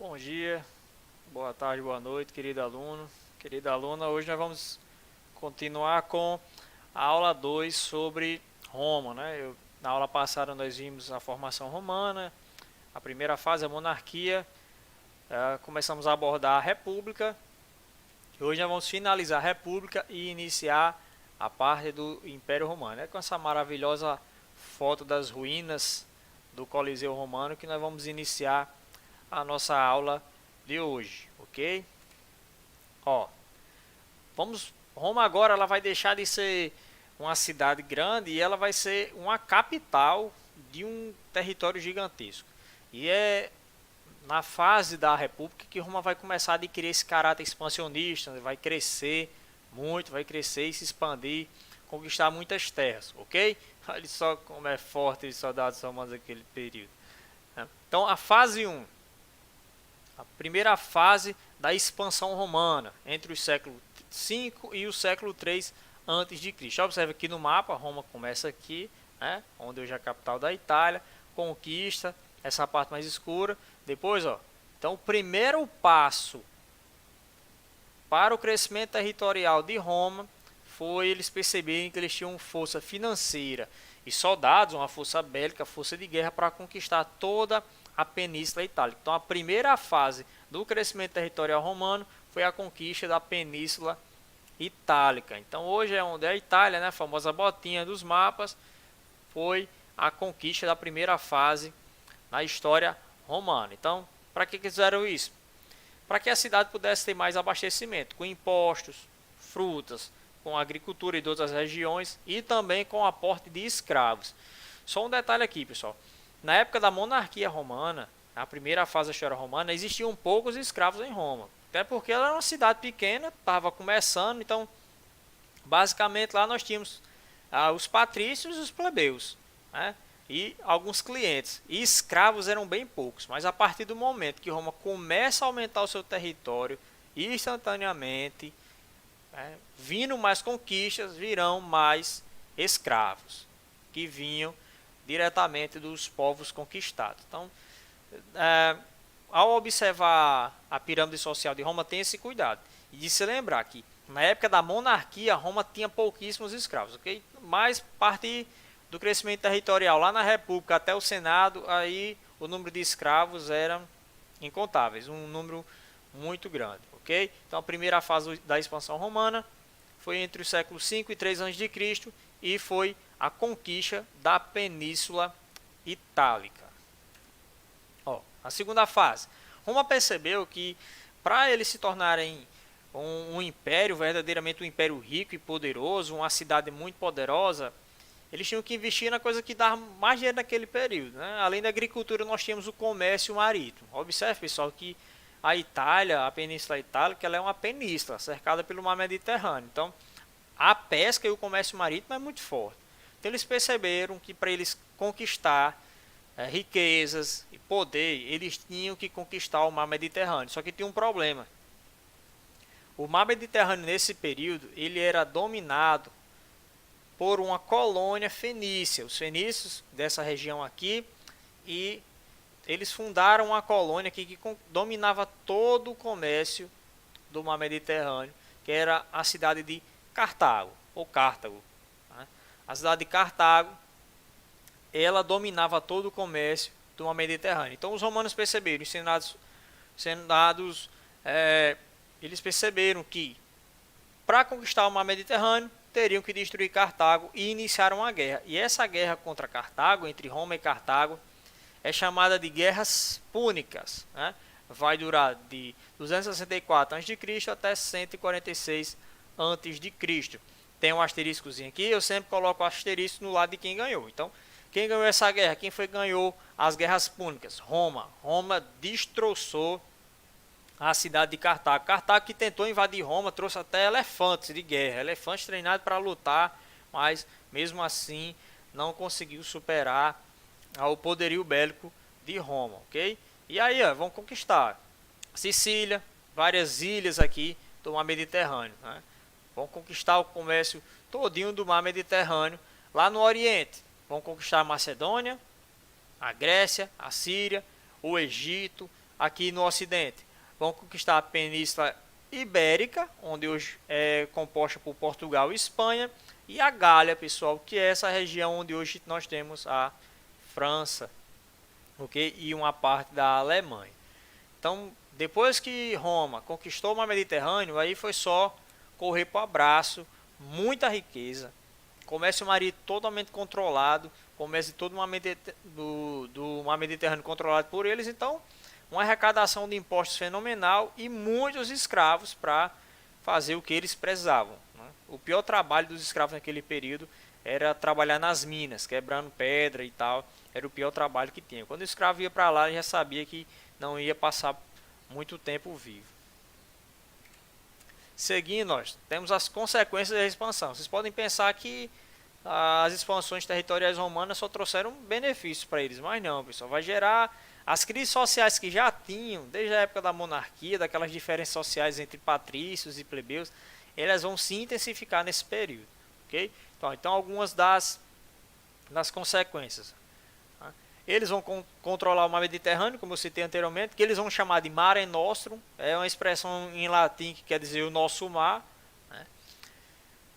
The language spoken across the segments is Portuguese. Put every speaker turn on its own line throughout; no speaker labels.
Bom dia, boa tarde, boa noite, querido aluno, querida aluna. Hoje nós vamos continuar com a aula 2 sobre Roma, né? Na aula passada nós vimos a formação romana, a primeira fase, a monarquia, começamos a abordar a república. Hoje nós vamos finalizar a república e iniciar a parte do Império Romano. É com essa maravilhosa foto das ruínas do Coliseu Romano que nós vamos iniciar a nossa aula de hoje, ok? Ó, Roma agora ela vai deixar de ser uma cidade grande e ela vai ser uma capital de um território gigantesco. E é na fase da República que Roma vai começar a adquirir esse caráter expansionista, vai crescer muito, vai crescer e se expandir, conquistar muitas terras, ok? Olha só como é forte os soldados romanos naquele período. Então a fase 1, a primeira fase da expansão romana, entre o século V e o século III antes de Cristo. Observe aqui no mapa, Roma começa aqui, né, onde hoje é a capital da Itália, conquista essa parte mais escura. Depois, ó, então o primeiro passo para o crescimento territorial de Roma foi eles perceberem que eles tinham força financeira e soldados, uma força bélica, força de guerra para conquistar toda a Península Itálica. Então a primeira fase do crescimento territorial romano foi a conquista da Península Itálica. Então hoje é onde é a Itália, né, a famosa botinha dos mapas, foi a conquista da primeira fase na história romana. Então, para que fizeram isso? Para que a cidade pudesse ter mais abastecimento, com impostos, frutas, com agricultura e de outras regiões e também com aporte de escravos. Só um detalhe aqui, pessoal. Na época da monarquia romana, na primeira fase da história romana, existiam poucos escravos em Roma. Até porque ela era uma cidade pequena, estava começando, então basicamente lá nós tínhamos os patrícios e os plebeus, né? E alguns clientes. E escravos eram bem poucos, mas a partir do momento que Roma começa a aumentar o seu território, instantaneamente, né, vindo mais conquistas, virão mais escravos, que vinham diretamente dos povos conquistados. Então, ao observar a pirâmide social de Roma, tem esse cuidado. E de se lembrar que, na época da monarquia, Roma tinha pouquíssimos escravos, ok? Mas, partir do crescimento territorial lá na República até o Senado, aí o número de escravos era incontáveis, um número muito grande, ok? Então a primeira fase da expansão romana foi entre o século V e 3 a.C. e foi a conquista da Península Itálica. Ó, a segunda fase, Roma percebeu que para eles se tornarem um império, verdadeiramente um império rico e poderoso, uma cidade muito poderosa, eles tinham que investir na coisa que dava mais dinheiro naquele período, né? Além da agricultura, nós tínhamos o comércio marítimo. Observe, pessoal, que a Itália, a Península Itálica, ela é uma península cercada pelo mar Mediterrâneo. Então, a pesca e o comércio marítimo é muito forte. Então, eles perceberam que para eles conquistar riquezas e poder, eles tinham que conquistar o mar Mediterrâneo. Só que tinha um problema. O mar Mediterrâneo, nesse período, ele era dominado por uma colônia fenícia, os fenícios dessa região aqui, e eles fundaram uma colônia aqui que dominava todo o comércio do mar Mediterrâneo, que era a cidade de Cartago, ou Cartago. Né? A cidade de Cartago, ela dominava todo o comércio do mar Mediterrâneo. Então os romanos perceberam, eles perceberam que para conquistar o mar Mediterrâneo, teriam que destruir Cartago e iniciaram uma guerra. E essa guerra contra Cartago, entre Roma e Cartago, é chamada de Guerras Púnicas. Né? Vai durar de 264 a.C. até 146 a.C. Tem um asteriscozinho aqui, eu sempre coloco o asterisco no lado de quem ganhou. Então, quem ganhou essa guerra? Quem foi que ganhou as Guerras Púnicas? Roma. Roma destroçou a cidade de Cartago. Cartago, que tentou invadir Roma, trouxe até elefantes de guerra, elefantes treinados para lutar, mas mesmo assim não conseguiu superar o poderio bélico de Roma, ok? E aí, ó, vão conquistar Sicília, várias ilhas aqui do mar Mediterrâneo, né? Vão conquistar o comércio todinho do mar Mediterrâneo. Lá no Oriente, vão conquistar a Macedônia, a Grécia, a Síria, o Egito, aqui no Ocidente, vão conquistar a Península Ibérica, onde hoje é composta por Portugal e Espanha, e a Gália, pessoal, que é essa região onde hoje nós temos a França, ok? E uma parte da Alemanha. Então, depois que Roma conquistou o mar Mediterrâneo, aí foi só correr para o abraço, muita riqueza, comércio marítimo totalmente controlado, comércio todo do mar Mediterrâneo controlado por eles, então uma arrecadação de impostos fenomenal e muitos escravos para fazer o que eles precisavam, né? O pior trabalho dos escravos naquele período era trabalhar nas minas, quebrando pedra e tal, era o pior trabalho que tinha. Quando o escravo ia para lá, ele já sabia que não ia passar muito tempo vivo. Seguindo, nós temos as consequências da expansão. Vocês podem pensar que as expansões territoriais romanas só trouxeram benefícios para eles, mas não, pessoal, vai gerar as crises sociais que já tinham desde a época da monarquia, daquelas diferenças sociais entre patrícios e plebeus, elas vão se intensificar nesse período, ok? Então algumas das consequências. Eles vão controlar o mar Mediterrâneo, como eu citei anteriormente, que eles vão chamar de Mare Nostrum, é uma expressão em latim que quer dizer o nosso mar, né?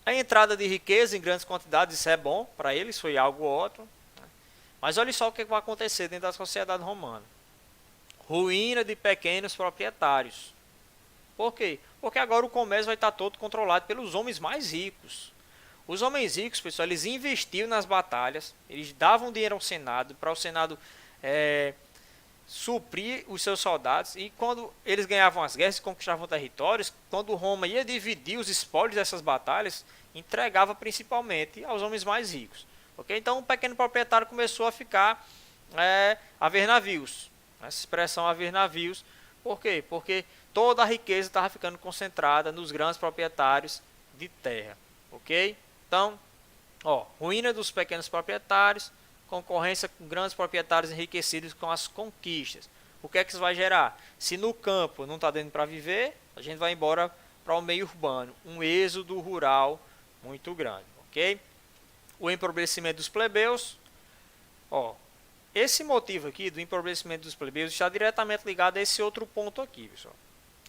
A entrada de riqueza em grandes quantidades, isso é bom para eles, foi algo ótimo, né? Mas olha só o que vai acontecer dentro da sociedade romana. Ruína de pequenos proprietários. Por quê? Porque agora o comércio vai estar todo controlado pelos homens mais ricos. Os homens ricos, pessoal, eles investiam nas batalhas, eles davam dinheiro ao Senado, para o Senado suprir os seus soldados, e quando eles ganhavam as guerras e conquistavam territórios, quando Roma ia dividir os espólios dessas batalhas, entregava principalmente aos homens mais ricos. Okay? Então o pequeno proprietário começou a ficar a ver navios, essa expressão a ver navios. Por quê? Porque toda a riqueza estava ficando concentrada nos grandes proprietários de terra. Ok? Então, ruína dos pequenos proprietários, concorrência com grandes proprietários enriquecidos com as conquistas. O que é que isso vai gerar? Se no campo não está dando para viver, a gente vai embora para o meio urbano. Um êxodo rural muito grande. Ok? O empobrecimento dos plebeus. Esse motivo aqui do empobrecimento dos plebeus está diretamente ligado a esse outro ponto aqui, pessoal.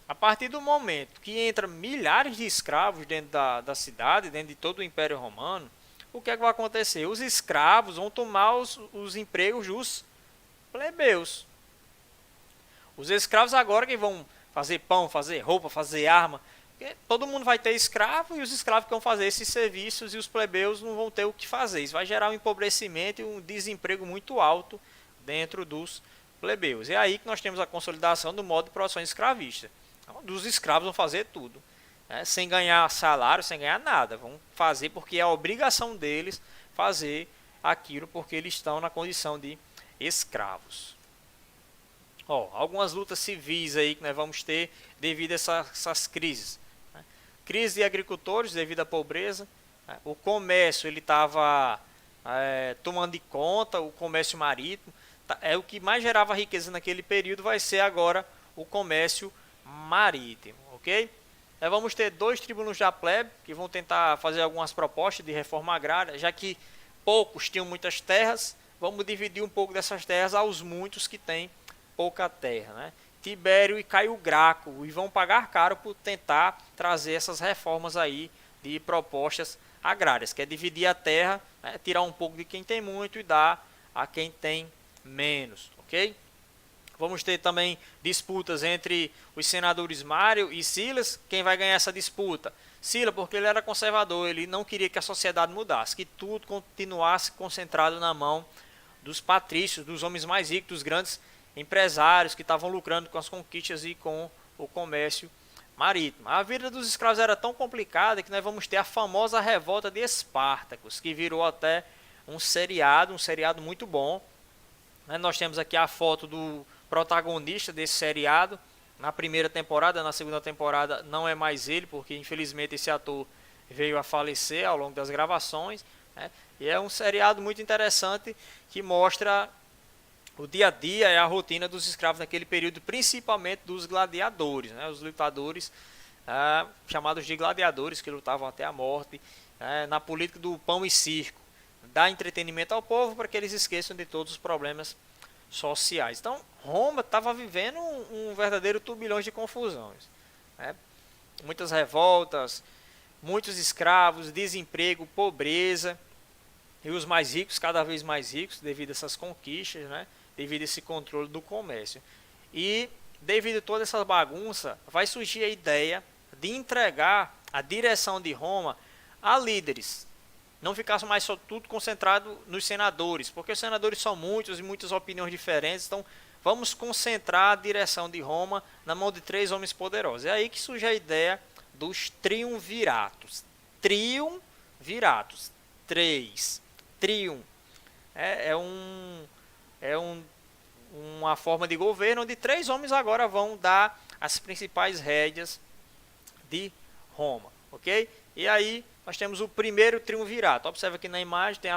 A partir do momento que entra milhares de escravos dentro da cidade, dentro de todo o Império Romano, o que é que vai acontecer? Os escravos vão tomar os empregos dos plebeus. Os escravos agora que vão fazer pão, fazer roupa, fazer arma, todo mundo vai ter escravo e os escravos que vão fazer esses serviços e os plebeus não vão ter o que fazer. Isso vai gerar um empobrecimento e um desemprego muito alto dentro dos plebeus. É aí que nós temos a consolidação do modo de produção escravista. Os escravos vão fazer tudo, né? Sem ganhar salário, sem ganhar nada. Vão fazer porque é a obrigação deles fazer aquilo, porque eles estão na condição de escravos. Algumas lutas civis aí que nós vamos ter devido a essas crises, né? Crise de agricultores devido à pobreza, né? O comércio ele estava tomando de conta, o comércio marítimo. O que mais gerava riqueza naquele período vai ser agora o comércio marítimo, ok? Nós vamos ter 2 tribunos da plebe que vão tentar fazer algumas propostas de reforma agrária, já que poucos tinham muitas terras, vamos dividir um pouco dessas terras aos muitos que têm pouca terra, né? Tibério e Caio Graco, e vão pagar caro por tentar trazer essas reformas aí de propostas agrárias, que é dividir a terra, né? Tirar um pouco de quem tem muito e dar a quem tem menos, ok? Vamos ter também disputas entre os senadores Mário e Silas. Quem vai ganhar essa disputa? Sila, porque ele era conservador, ele não queria que a sociedade mudasse, que tudo continuasse concentrado na mão dos patrícios, dos homens mais ricos, dos grandes empresários que estavam lucrando com as conquistas e com o comércio marítimo. A vida dos escravos era tão complicada que nós vamos ter a famosa revolta de Espartacus, que virou até um seriado muito bom. Nós temos aqui a foto do protagonista desse seriado. Na primeira temporada, na segunda temporada não é mais ele, porque infelizmente esse ator veio a falecer ao longo das gravações, né? E é um seriado muito interessante que mostra o dia a dia e a rotina dos escravos naquele período, principalmente dos gladiadores, né? Os lutadores chamados de gladiadores, que lutavam até a morte, na política do pão e circo, dar entretenimento ao povo para que eles esqueçam de todos os problemas sociais. Então, Roma estava vivendo um verdadeiro turbilhão de confusões, né? Muitas revoltas, muitos escravos, desemprego, pobreza, e os mais ricos cada vez mais ricos devido a essas conquistas, né? Devido a esse controle do comércio. E devido a toda essa bagunça, vai surgir a ideia de entregar a direção de Roma a líderes. Não ficasse mais só tudo concentrado nos senadores, porque os senadores são muitos e muitas opiniões diferentes, então vamos concentrar a direção de Roma na mão de 3 homens poderosos. É aí que surge a ideia dos triunviratos. Triunviratos. 3. Trium. É uma forma de governo onde 3 homens agora vão dar as principais rédeas de Roma. Ok? E aí nós temos o primeiro triunvirato. Observe aqui na imagem, tem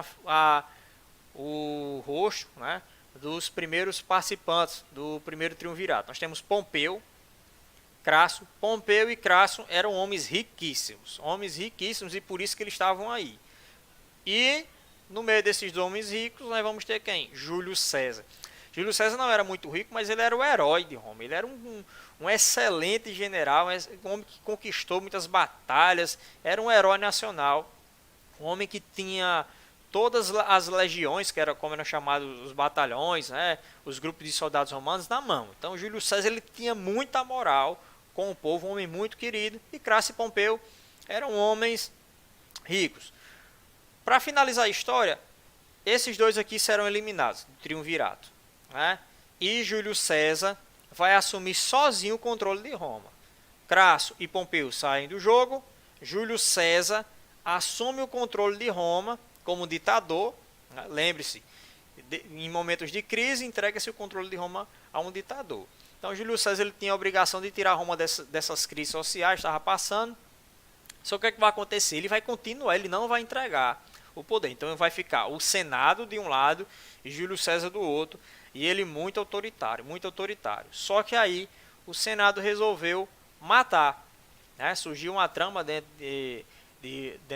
o rosto, né, dos primeiros participantes do primeiro triunvirato. Nós temos Pompeu, Crasso. Pompeu e Crasso eram homens riquíssimos e por isso que eles estavam aí. E no meio desses homens ricos nós vamos ter quem? Júlio César. Júlio César não era muito rico, mas ele era o herói de Roma. Ele era um excelente general, um homem que conquistou muitas batalhas, era um herói nacional, um homem que tinha todas as legiões, que era como eram chamados os batalhões, né, os grupos de soldados romanos, na mão. Então Júlio César ele tinha muita moral com o povo, um homem muito querido, e Crasso e Pompeu eram homens ricos. Para finalizar a história, esses dois aqui serão eliminados do triunvirato, né? E Júlio César vai assumir sozinho o controle de Roma. Crasso e Pompeu saem do jogo, Júlio César assume o controle de Roma como ditador, né? Lembre-se, em momentos de crise, entrega-se o controle de Roma a um ditador. Então Júlio César ele tinha a obrigação de tirar Roma dessas crises sociais, estava passando. Só que o que vai acontecer? Ele vai continuar, ele não vai entregar o poder. Então vai ficar o Senado de um lado e Júlio César do outro, e ele muito autoritário, muito autoritário. Só que aí o Senado resolveu matar, né? Surgiu uma trama dentro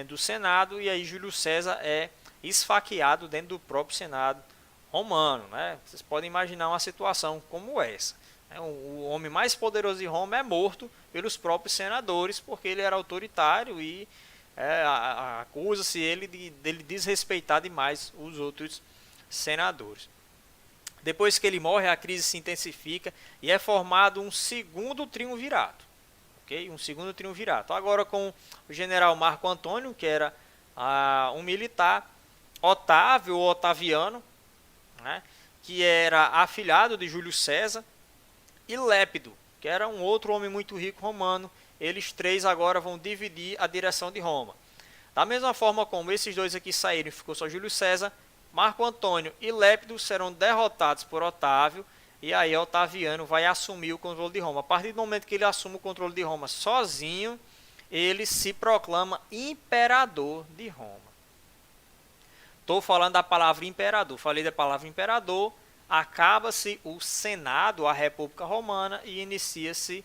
do Senado, e aí Júlio César é esfaqueado dentro do próprio Senado romano, né? Vocês podem imaginar uma situação como essa. O homem mais poderoso de Roma é morto pelos próprios senadores, porque ele era autoritário e acusa-se ele dele desrespeitar demais os outros senadores. Depois que ele morre, a crise se intensifica e é formado um segundo triunvirato. Okay? Um segundo triunvirato. Agora com o general Marco Antônio, que era um militar, Otávio ou Otaviano, né, que era afilhado de Júlio César, e Lépido, que era um outro homem muito rico romano. Eles 3 agora vão dividir a direção de Roma. Da mesma forma como esses dois aqui saíram e ficou só Júlio César, Marco Antônio e Lépido serão derrotados por Otávio, e aí Otaviano vai assumir o controle de Roma. A partir do momento que ele assume o controle de Roma sozinho, ele se proclama imperador de Roma. Estou falando da palavra imperador, falei da palavra imperador, acaba-se o Senado, a República Romana, e inicia-se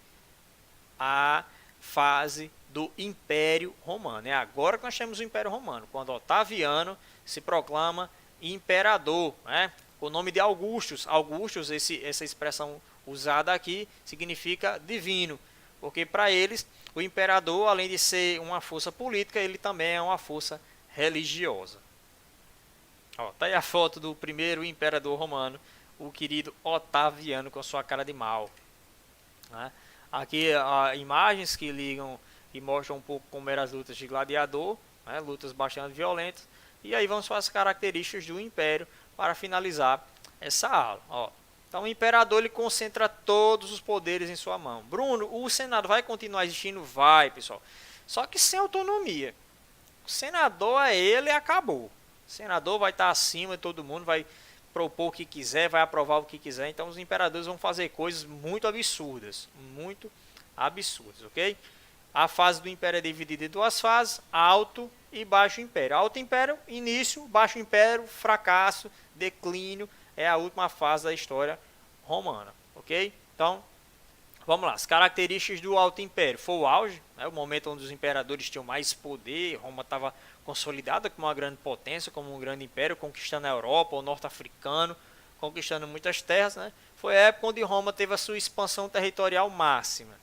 a fase do Império Romano. É agora que nós temos o Império Romano, quando Otaviano se proclama imperador, né? O nome de Augustus. Augustus, essa expressão usada aqui, significa divino, porque para eles o imperador, além de ser uma força política, ele também é uma força religiosa. Tá aí a foto do primeiro imperador romano, o querido Otaviano, com a sua cara de mal, né? Aqui imagens que ligam e mostram um pouco como eram as lutas de gladiador, né? Lutas bastante violentas. E aí vamos para as características do império para finalizar essa aula. Então o imperador ele concentra todos os poderes em sua mão. Bruno, o Senado vai continuar existindo? Vai, pessoal. Só que sem autonomia. O senador é ele e acabou. O senador vai estar acima de todo mundo, vai propor o que quiser, vai aprovar o que quiser. Então os imperadores vão fazer coisas muito absurdas, ok? A fase do império é dividida em 2 fases, alto e baixo império. Alto império, início, baixo império, fracasso, declínio, é a última fase da história romana, ok? Então, vamos lá, as características do Alto Império. Foi o auge, né, o momento onde os imperadores tinham mais poder, Roma estava consolidada como uma grande potência, como um grande império, conquistando a Europa, o norte africano, conquistando muitas terras, né? Foi a época onde Roma teve a sua expansão territorial máxima.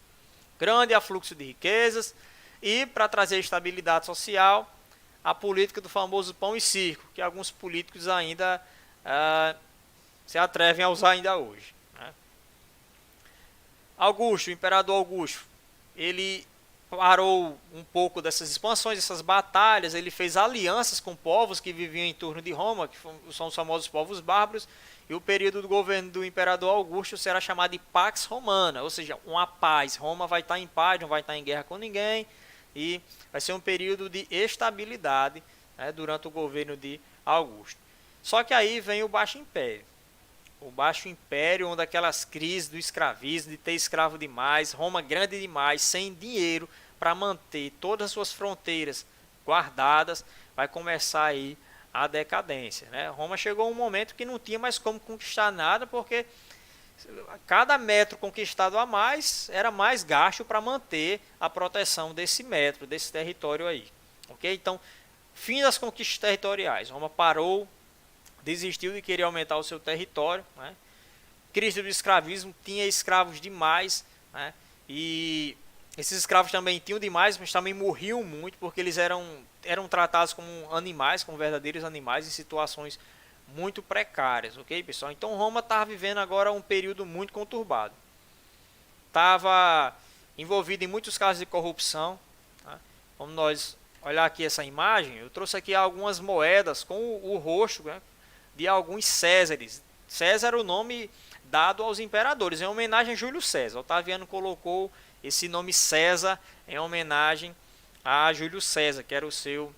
Grande afluxo de riquezas e, para trazer estabilidade social, a política do famoso pão e circo, que alguns políticos ainda se atrevem a usar ainda hoje, né? Augusto, o imperador Augusto, ele parou um pouco dessas expansões, dessas batalhas, ele fez alianças com povos que viviam em torno de Roma, que são os famosos povos bárbaros, e o período do governo do imperador Augusto será chamado de Pax Romana, ou seja, uma paz. Roma vai estar em paz, não vai estar em guerra com ninguém, e vai ser um período de estabilidade, né, durante o governo de Augusto. Só que aí vem o Baixo Império. O Baixo Império, onde aquelas crises do escravismo, de ter escravo demais, Roma grande demais, sem dinheiro para manter todas as suas fronteiras guardadas, vai começar aí a decadência, né? Roma chegou a um momento que não tinha mais como conquistar nada, porque cada metro conquistado a mais era mais gasto para manter a proteção desse metro, desse território aí. Ok? Então, fim das conquistas territoriais. Roma parou, desistiu de querer aumentar o seu território, né? Crise do escravismo, tinha escravos demais, né? E esses escravos também tinham demais, mas também morriam muito, porque eles eram tratados como animais, como verdadeiros animais, em situações muito precárias, ok, pessoal? Então Roma estava vivendo agora um período muito conturbado. Estava envolvido em muitos casos de corrupção, tá? Vamos nós olhar aqui essa imagem, eu trouxe aqui algumas moedas com o rosto, né, de alguns Césares. César era o nome dado aos imperadores, em homenagem a Júlio César. Otaviano colocou esse nome César em homenagem a Júlio César, que era o seu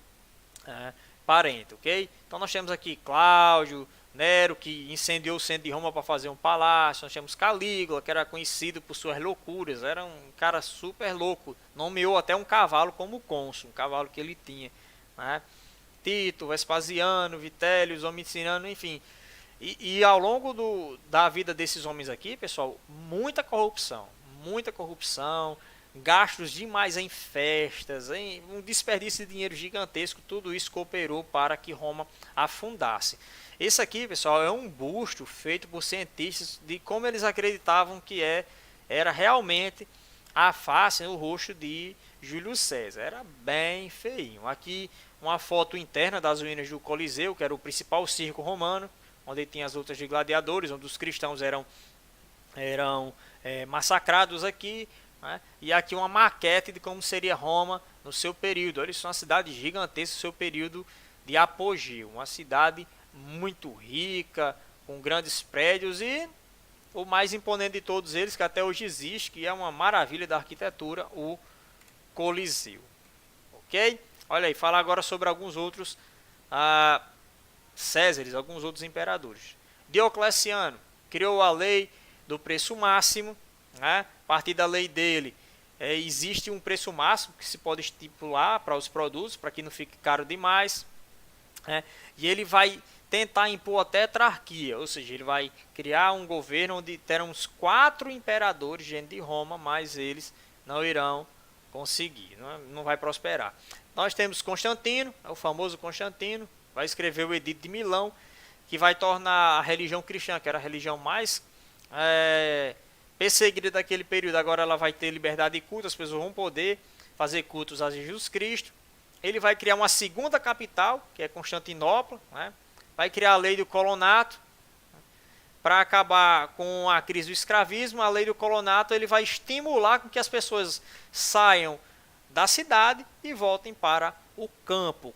parente, ok? Então nós temos aqui Cláudio, Nero, que incendiou o centro de Roma para fazer um palácio. Nós temos Calígula, que era conhecido por suas loucuras, era um cara super louco, nomeou até um cavalo como cônsul, um cavalo que ele tinha, né? Tito, Vespasiano, Vitélio, Domiciano, enfim. E ao longo da vida desses homens aqui, pessoal, muita corrupção, gastos demais em festas, em um desperdício de dinheiro gigantesco, tudo isso cooperou para que Roma afundasse. Esse aqui, pessoal, é um busto feito por cientistas de como eles acreditavam que era realmente a face, o rosto de Júlio César. Era bem feinho. Aqui uma foto interna das ruínas do Coliseu, que era o principal circo romano, onde tinha as lutas de gladiadores, onde os cristãos eram massacrados aqui, né? E aqui uma maquete de como seria Roma no seu período. Olha, isso é uma cidade gigantesca no seu período de apogeu, uma cidade muito rica, com grandes prédios e o mais imponente de todos eles, que até hoje existe, que é uma maravilha da arquitetura, o Coliseu. Ok? Olha aí, falar agora sobre alguns outros Césares, alguns outros imperadores. Diocleciano criou a lei do preço máximo, né? A partir da lei dele existe um preço máximo que se pode estipular para os produtos, para que não fique caro demais, né? E ele vai tentar impor a tetrarquia, ou seja, ele vai criar um governo onde terão uns 4 imperadores dentro de Roma, mas eles não irão conseguir, não vai prosperar. Nós temos Constantino, o famoso Constantino, vai escrever o Edito de Milão, que vai tornar a religião cristã, que era a religião mais perseguida daquele período, agora ela vai ter liberdade de culto, as pessoas vão poder fazer cultos a Jesus Cristo. Ele vai criar uma segunda capital, que é Constantinopla, né? Vai criar a lei do colonato, para acabar com a crise do escravismo. A lei do colonato ele vai estimular com que as pessoas saiam da cidade e voltem para o campo.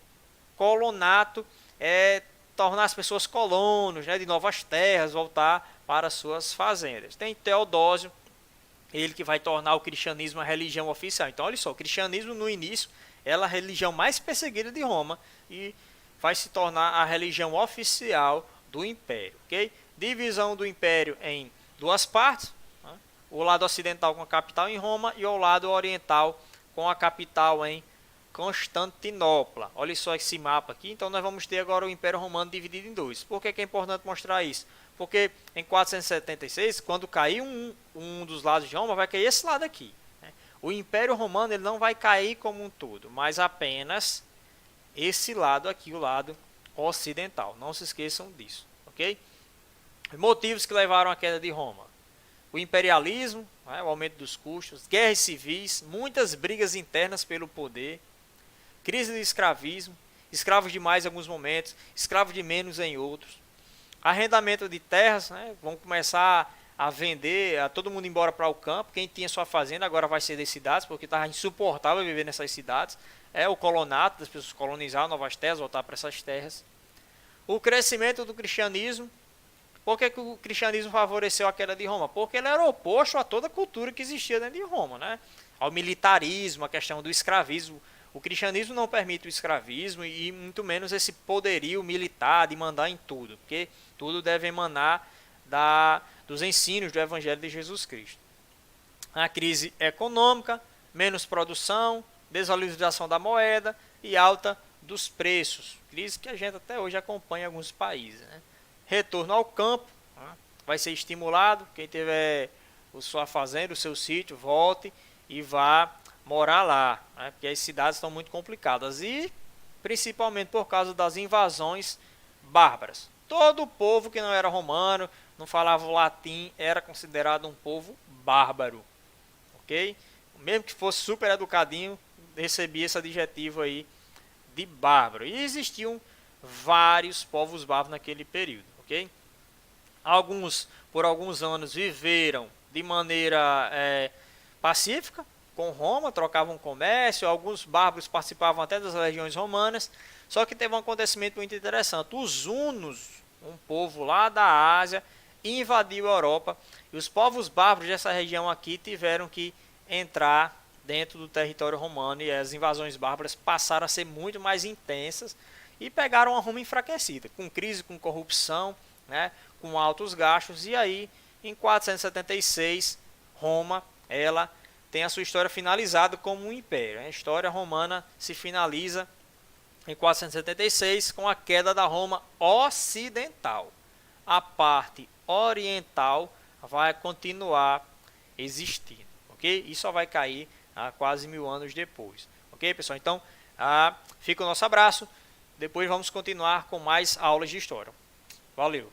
Colonato é tornar as pessoas colonos, né, de novas terras, voltar para suas fazendas. Tem Teodósio, ele que vai tornar o cristianismo a religião oficial. Então, olha só, o cristianismo no início era a religião mais perseguida de Roma e vai se tornar a religião oficial do Império. Okay? Divisão do Império em duas partes, né? O lado ocidental com a capital em Roma e o lado oriental com a capital em Constantinopla. Olha só esse mapa aqui. Então nós vamos ter agora o Império Romano dividido em dois. Por que é importante mostrar isso? Porque em 476, quando cair um dos lados de Roma, vai cair esse lado aqui, né? O Império Romano ele não vai cair como um todo, mas apenas esse lado aqui, o lado ocidental. Não se esqueçam disso, ok? Motivos que levaram à queda de Roma: o imperialismo, né, o aumento dos custos, guerras civis, muitas brigas internas pelo poder, crise do escravismo, escravos demais em alguns momentos, escravos de menos em outros, arrendamento de terras, né, vão começar a vender, a todo mundo embora para o campo. Quem tinha sua fazenda agora vai ser das cidades, porque estava insuportável viver nessas cidades. É o colonato, das pessoas colonizar novas terras, voltar para essas terras. O crescimento do cristianismo. Por que o cristianismo favoreceu a queda de Roma? Porque ele era oposto a toda a cultura que existia dentro de Roma, né? Ao militarismo, a questão do escravismo. O cristianismo não permite o escravismo e muito menos esse poderio militar de mandar em tudo, porque tudo deve emanar dos ensinos do Evangelho de Jesus Cristo. A crise econômica, menos produção, desvalorização da moeda e alta dos preços. Crise que a gente até hoje acompanha em alguns países, né? Retorno ao campo, né? Vai ser estimulado. Quem tiver a sua fazenda, o seu sítio, volte e vá morar lá, né? Porque as cidades estão muito complicadas e principalmente por causa das invasões bárbaras. Todo o povo que não era romano, não falava o latim, era considerado um povo bárbaro, ok? Mesmo que fosse super educadinho, recebia esse adjetivo aí de bárbaro. E existiam vários povos bárbaros naquele período, ok? Alguns, por alguns anos, viveram de maneira pacífica com Roma, trocavam comércio, alguns bárbaros participavam até das legiões romanas, só que teve um acontecimento muito interessante. Os hunos, um povo lá da Ásia, invadiu a Europa, e os povos bárbaros dessa região aqui tiveram que entrar dentro do território romano, e as invasões bárbaras passaram a ser muito mais intensas e pegaram a Roma enfraquecida, com crise, com corrupção, né, com altos gastos. E aí, em 476, Roma, ela tem a sua história finalizada como um império. A história romana se finaliza em 476 com a queda da Roma ocidental. A parte oriental vai continuar existindo, ok? E só vai cair quase 1000 anos depois, ok, pessoal? Então, fica o nosso abraço. Depois vamos continuar com mais aulas de história. Valeu!